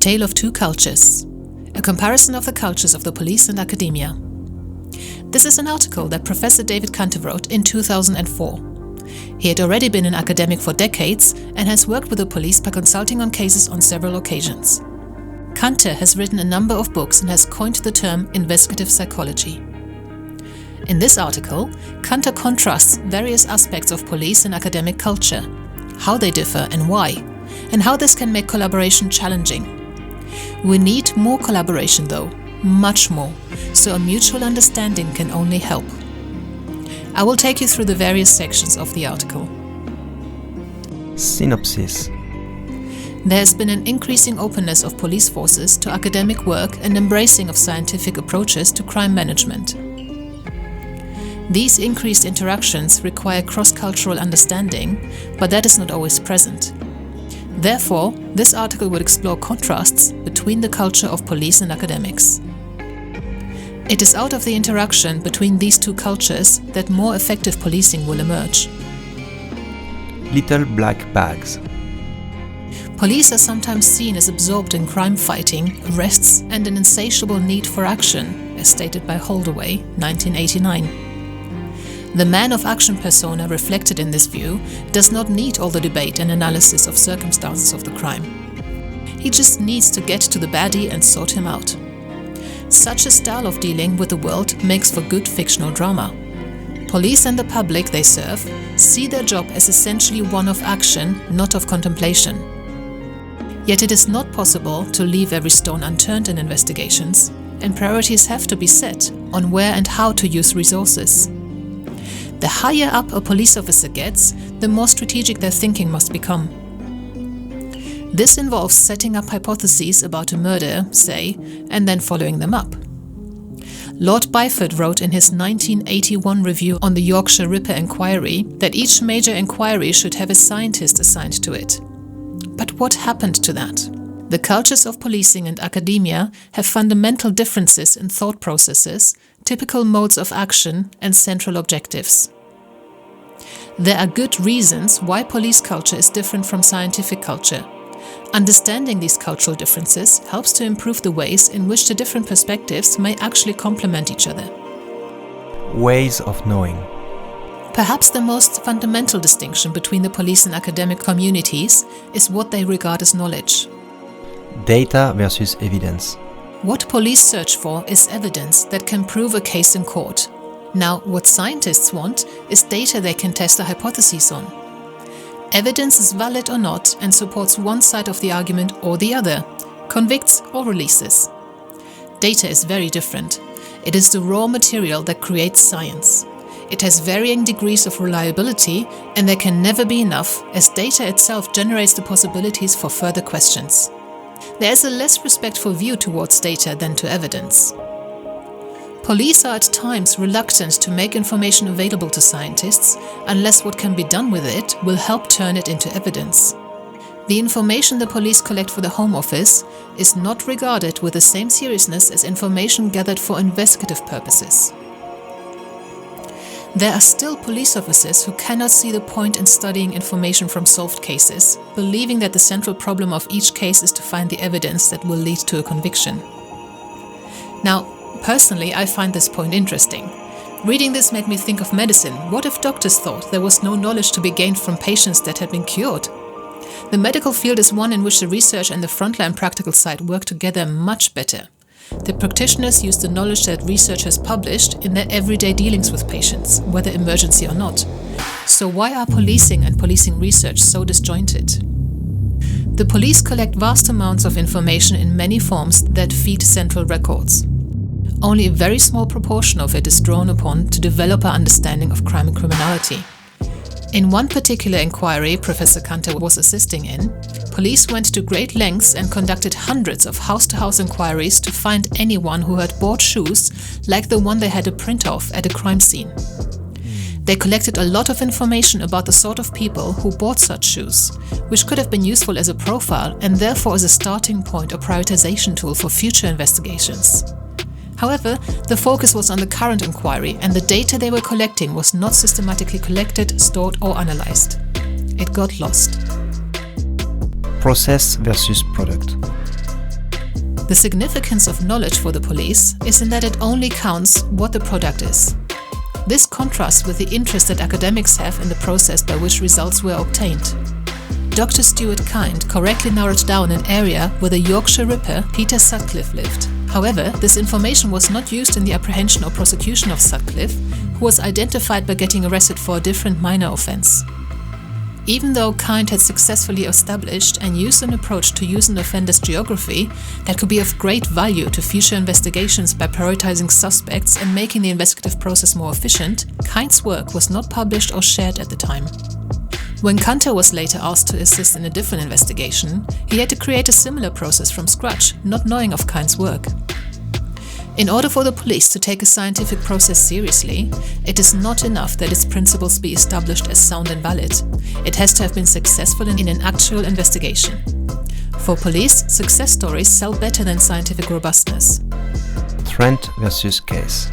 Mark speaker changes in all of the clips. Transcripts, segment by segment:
Speaker 1: Tale of Two Cultures, a comparison of the cultures of the police and academia. This is an article that Professor David Kanter wrote in 2004. He had already been an academic for decades and has worked with the police by consulting on cases on several occasions. Kanter has written a number of books and has coined the term investigative psychology. In this article, Kanter contrasts various aspects of police and academic culture, how they differ and why, and how this can make collaboration challenging. We need more collaboration though, much more, so a mutual understanding can only help. I will take you through the various sections of the article.
Speaker 2: Synopsis.
Speaker 1: There has been an increasing openness of police forces to academic work and embracing of scientific approaches to crime management. These increased interactions require cross-cultural understanding, but that is not always present. Therefore, this article would explore contrasts between the culture of police and academics. It is out of the interaction between these two cultures that more effective policing will emerge.
Speaker 2: Little black bags.
Speaker 1: Police are sometimes seen as absorbed in crime fighting, arrests, and an insatiable need for action, as stated by Holdaway, 1989. The man of action persona reflected in this view does not need all the debate and analysis of circumstances of the crime. He just needs to get to the baddie and sort him out. Such a style of dealing with the world makes for good fictional drama. Police and the public they serve see their job as essentially one of action, not of contemplation. Yet it is not possible to leave every stone unturned in investigations, and priorities have to be set on where and how to use resources. The higher up a police officer gets, the more strategic their thinking must become. This involves setting up hypotheses about a murder, say, and then following them up. Lord Byford wrote in his 1981 review on the Yorkshire Ripper inquiry that each major inquiry should have a scientist assigned to it. But what happened to that? The cultures of policing and academia have fundamental differences in thought processes, typical modes of action, and central objectives. There are good reasons why police culture is different from scientific culture. Understanding these cultural differences helps to improve the ways in which the different perspectives may actually complement each other.
Speaker 2: Ways of knowing.
Speaker 1: Perhaps the most fundamental distinction between the police and academic communities is what they regard as knowledge.
Speaker 2: Data versus evidence.
Speaker 1: What police search for is evidence that can prove a case in court. Now, what scientists want is data they can test a hypothesis on. Evidence is valid or not and supports one side of the argument or the other, convicts or releases. Data is very different. It is the raw material that creates science. It has varying degrees of reliability, and there can never be enough, as data itself generates the possibilities for further questions. There is a less respectful view towards data than to evidence. Police are at times reluctant to make information available to scientists unless what can be done with it will help turn it into evidence. The information the police collect for the Home Office is not regarded with the same seriousness as information gathered for investigative purposes. There are still police officers who cannot see the point in studying information from solved cases, believing that the central problem of each case is to find the evidence that will lead to a conviction. Now, personally, I find this point interesting. Reading this made me think of medicine. What if doctors thought there was no knowledge to be gained from patients that had been cured? The medical field is one in which the research and the frontline practical side work together much better. The practitioners use the knowledge that research has published in their everyday dealings with patients, whether emergency or not. So why are policing and policing research so disjointed? The police collect vast amounts of information in many forms that feed central records. Only a very small proportion of it is drawn upon to develop our understanding of crime and criminality. In one particular inquiry Professor Kanter was assisting in, police went to great lengths and conducted hundreds of house-to-house inquiries to find anyone who had bought shoes like the one they had a print of at a crime scene. They collected a lot of information about the sort of people who bought such shoes, which could have been useful as a profile and therefore as a starting point or prioritization tool for future investigations. However, the focus was on the current inquiry, and the data they were collecting was not systematically collected, stored or analyzed. It got lost.
Speaker 2: Process versus product.
Speaker 1: The significance of knowledge for the police is in that it only counts what the product is. This contrasts with the interest that academics have in the process by which results were obtained. Dr. Stuart Kind correctly narrowed down an area where the Yorkshire Ripper Peter Sutcliffe lived. However, this information was not used in the apprehension or prosecution of Sutcliffe, who was identified by getting arrested for a different minor offence. Even though Kind had successfully established and used an approach to use an offender's geography that could be of great value to future investigations by prioritizing suspects and making the investigative process more efficient, Kind's work was not published or shared at the time. When Cantor was later asked to assist in a different investigation, he had to create a similar process from scratch, not knowing of Kind's work. In order for the police to take a scientific process seriously, it is not enough that its principles be established as sound and valid. It has to have been successful in an actual investigation. For police, success stories sell better than scientific robustness.
Speaker 2: Trend versus case.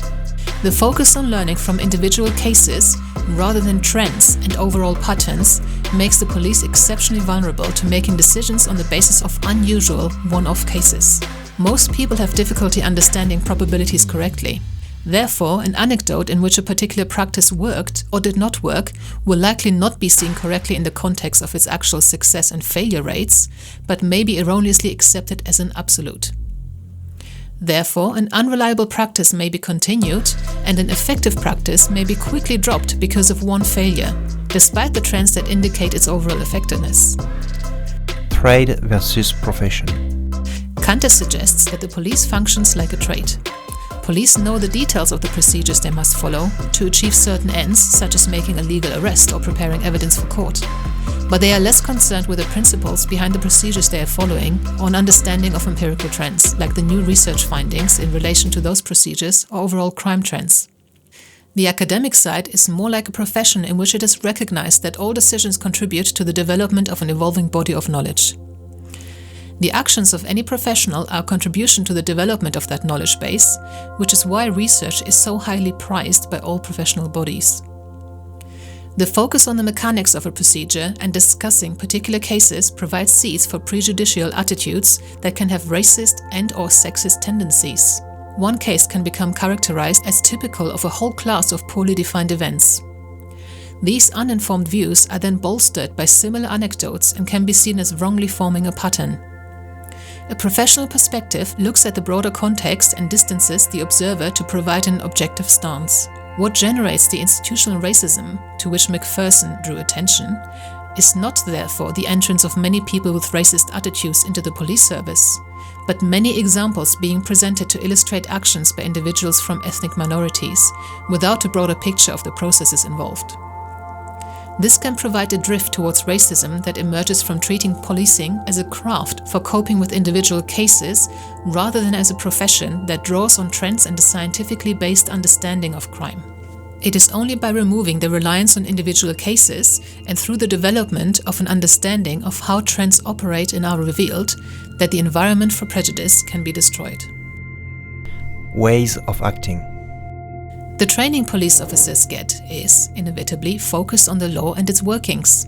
Speaker 1: The focus on learning from individual cases rather than trends and overall patterns makes the police exceptionally vulnerable to making decisions on the basis of unusual, one-off cases. Most people have difficulty understanding probabilities correctly. Therefore, an anecdote in which a particular practice worked or did not work will likely not be seen correctly in the context of its actual success and failure rates, but may be erroneously accepted as an absolute. Therefore, an unreliable practice may be continued, and an effective practice may be quickly dropped because of one failure, despite the trends that indicate its overall effectiveness.
Speaker 2: Trade versus profession.
Speaker 1: Cantor suggests that the police functions like a trade. Police know the details of the procedures they must follow to achieve certain ends, such as making a legal arrest or preparing evidence for court. But they are less concerned with the principles behind the procedures they are following or an understanding of empirical trends, like the new research findings in relation to those procedures or overall crime trends. The academic side is more like a profession in which it is recognized that all decisions contribute to the development of an evolving body of knowledge. The actions of any professional are a contribution to the development of that knowledge base, which is why research is so highly prized by all professional bodies. The focus on the mechanics of a procedure and discussing particular cases provides seeds for prejudicial attitudes that can have racist and/or sexist tendencies. One case can become characterized as typical of a whole class of poorly defined events. These uninformed views are then bolstered by similar anecdotes and can be seen as wrongly forming a pattern. A professional perspective looks at the broader context and distances the observer to provide an objective stance. What generates the institutional racism to which Macpherson drew attention is not therefore the entrance of many people with racist attitudes into the police service, but many examples being presented to illustrate actions by individuals from ethnic minorities, without a broader picture of the processes involved. This can provide a drift towards racism that emerges from treating policing as a craft for coping with individual cases rather than as a profession that draws on trends and a scientifically based understanding of crime. It is only by removing the reliance on individual cases and through the development of an understanding of how trends operate and are revealed that the environment for prejudice can be destroyed.
Speaker 2: Ways of acting.
Speaker 1: The training police officers get is, inevitably, focused on the law and its workings.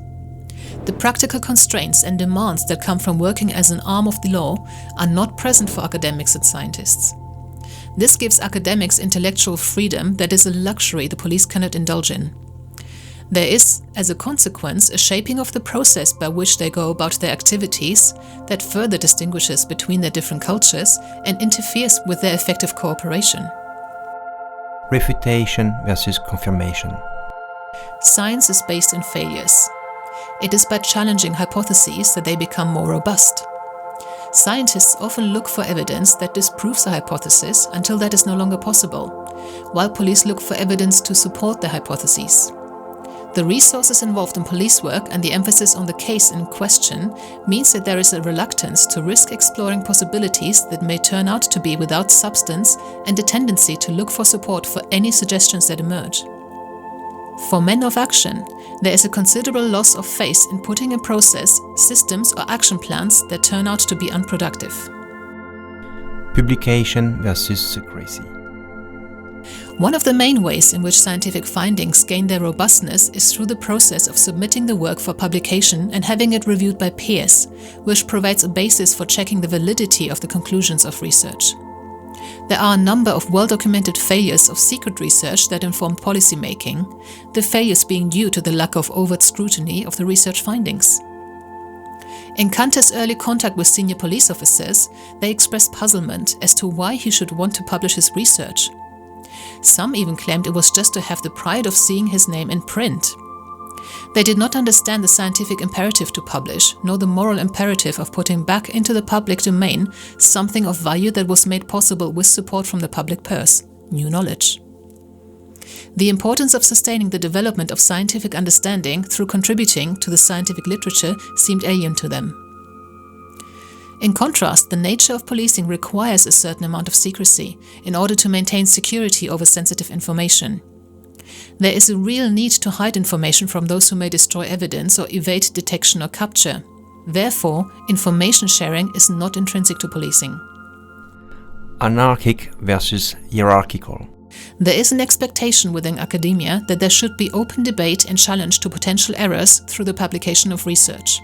Speaker 1: The practical constraints and demands that come from working as an arm of the law are not present for academics and scientists. This gives academics intellectual freedom that is a luxury the police cannot indulge in. There is, as a consequence, a shaping of the process by which they go about their activities that further distinguishes between their different cultures and interferes with their effective cooperation.
Speaker 2: Refutation versus confirmation.
Speaker 1: Science is based in failures. It is by challenging hypotheses that they become more robust. Scientists often look for evidence that disproves a hypothesis until that is no longer possible, while police look for evidence to support their hypotheses. The resources involved in police work and the emphasis on the case in question means that there is a reluctance to risk exploring possibilities that may turn out to be without substance and a tendency to look for support for any suggestions that emerge. For men of action, there is a considerable loss of faith in putting in process systems or action plans that turn out to be unproductive.
Speaker 2: Publication versus secrecy.
Speaker 1: One of the main ways in which scientific findings gain their robustness is through the process of submitting the work for publication and having it reviewed by peers, which provides a basis for checking the validity of the conclusions of research. There are a number of well-documented failures of secret research that informed policymaking, the failures being due to the lack of overt scrutiny of the research findings. In Kanter's early contact with senior police officers, they expressed puzzlement as to why he should want to publish his research. Some even claimed it was just to have the pride of seeing his name in print. They did not understand the scientific imperative to publish, nor the moral imperative of putting back into the public domain something of value that was made possible with support from the public purse, new knowledge. The importance of sustaining the development of scientific understanding through contributing to the scientific literature seemed alien to them. In contrast, the nature of policing requires a certain amount of secrecy in order to maintain security over sensitive information. There is a real need to hide information from those who may destroy evidence or evade detection or capture. Therefore, information sharing is not intrinsic to policing.
Speaker 2: Anarchic versus hierarchical.
Speaker 1: There is an expectation within academia that there should be open debate and challenge to potential errors through the publication of research.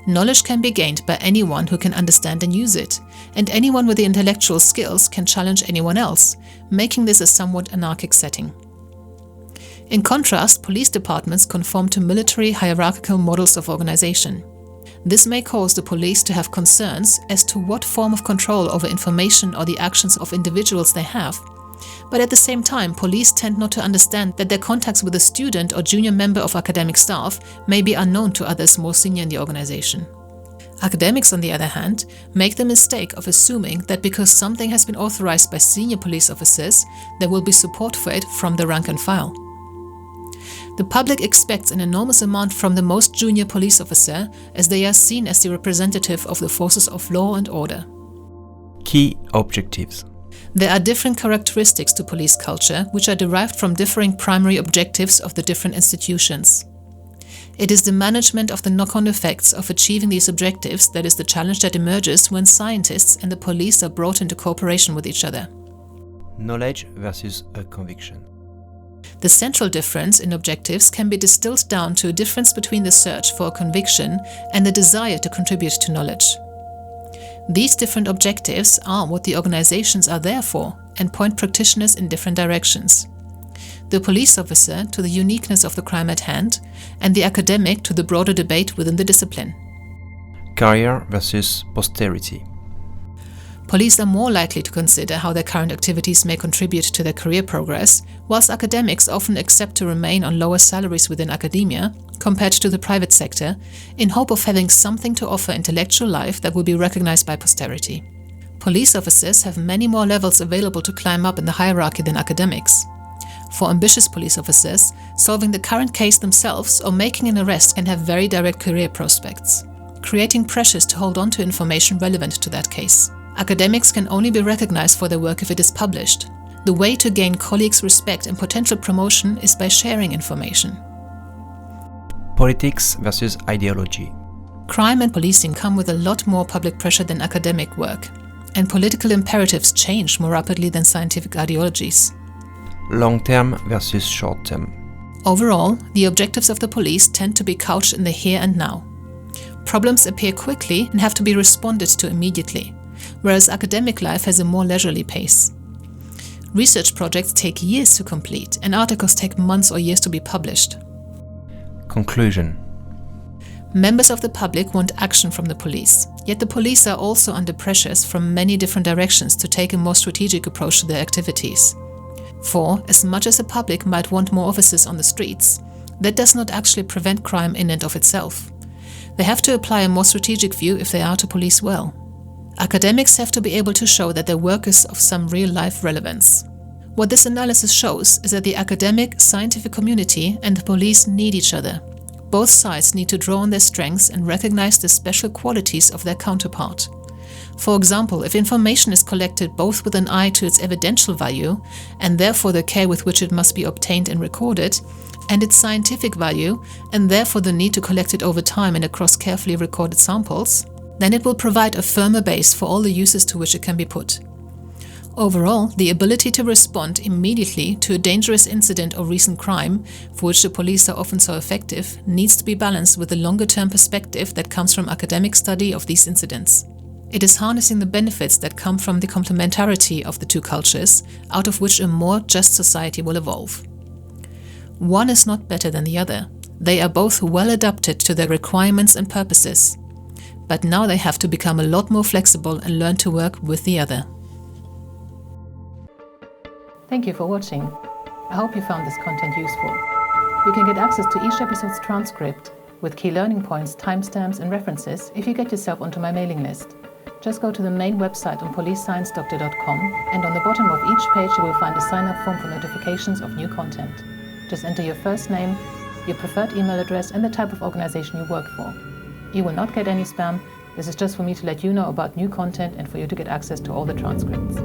Speaker 1: Knowledge can be gained by anyone who can understand and use it, and anyone with the intellectual skills can challenge anyone else, making this a somewhat anarchic setting. In contrast, police departments conform to military hierarchical models of organization. This may cause the police to have concerns as to what form of control over information or the actions of individuals they have. But at the same time, police tend not to understand that their contacts with a student or junior member of academic staff may be unknown to others more senior in the organization. Academics, on the other hand, make the mistake of assuming that because something has been authorized by senior police officers, there will be support for it from the rank and file. The public expects an enormous amount from the most junior police officer, as they are seen as the representative of the forces of law and order.
Speaker 2: Key objectives.
Speaker 1: There are different characteristics to police culture, which are derived from differing primary objectives of the different institutions. It is the management of the knock-on effects of achieving these objectives that is the challenge that emerges when scientists and the police are brought into cooperation with each other.
Speaker 2: Knowledge versus a conviction.
Speaker 1: The central difference in objectives can be distilled down to a difference between the search for a conviction and the desire to contribute to knowledge. These different objectives are what the organizations are there for and point practitioners in different directions. The police officer to the uniqueness of the crime at hand, and the academic to the broader debate within the discipline.
Speaker 2: Career versus posterity.
Speaker 1: Police are more likely to consider how their current activities may contribute to their career progress, whilst academics often accept to remain on lower salaries within academia compared to the private sector, in hope of having something to offer intellectual life that will be recognized by posterity. Police officers have many more levels available to climb up in the hierarchy than academics. For ambitious police officers, solving the current case themselves or making an arrest can have very direct career prospects, creating pressures to hold on to information relevant to that case. Academics can only be recognized for their work if it is published. The way to gain colleagues' respect and potential promotion is by sharing information.
Speaker 2: Politics versus ideology.
Speaker 1: Crime and policing come with a lot more public pressure than academic work, and political imperatives change more rapidly than scientific ideologies.
Speaker 2: Long-term versus short-term.
Speaker 1: Overall, the objectives of the police tend to be couched in the here and now. Problems appear quickly and have to be responded to immediately, whereas academic life has a more leisurely pace. Research projects take years to complete, and articles take months or years to be published.
Speaker 2: Conclusion.
Speaker 1: Members of the public want action from the police, yet the police are also under pressures from many different directions to take a more strategic approach to their activities. For, as much as the public might want more officers on the streets, that does not actually prevent crime in and of itself. They have to apply a more strategic view if they are to police well. Academics have to be able to show that their work is of some real-life relevance. What this analysis shows is that the academic, scientific community and the police need each other. Both sides need to draw on their strengths and recognize the special qualities of their counterpart. For example, if information is collected both with an eye to its evidential value, and therefore the care with which it must be obtained and recorded, and its scientific value, and therefore the need to collect it over time and across carefully recorded samples, then it will provide a firmer base for all the uses to which it can be put. Overall, the ability to respond immediately to a dangerous incident or recent crime, for which the police are often so effective, needs to be balanced with a longer-term perspective that comes from academic study of these incidents. It is harnessing the benefits that come from the complementarity of the two cultures, out of which a more just society will evolve. One is not better than the other. They are both well adapted to their requirements and purposes. But now they have to become a lot more flexible and learn to work with the other. Thank you for watching. I hope you found this content useful. You can get access to each episode's transcript with key learning points, timestamps and references if you get yourself onto my mailing list. Just go to the main website on policesciencedoctor.com, and on the bottom of each page you will find a sign-up form for notifications of new content. Just enter your first name, your preferred email address and the type of organization you work for. You will not get any spam. This is just for me to let you know about new content and for you to get access to all the transcripts.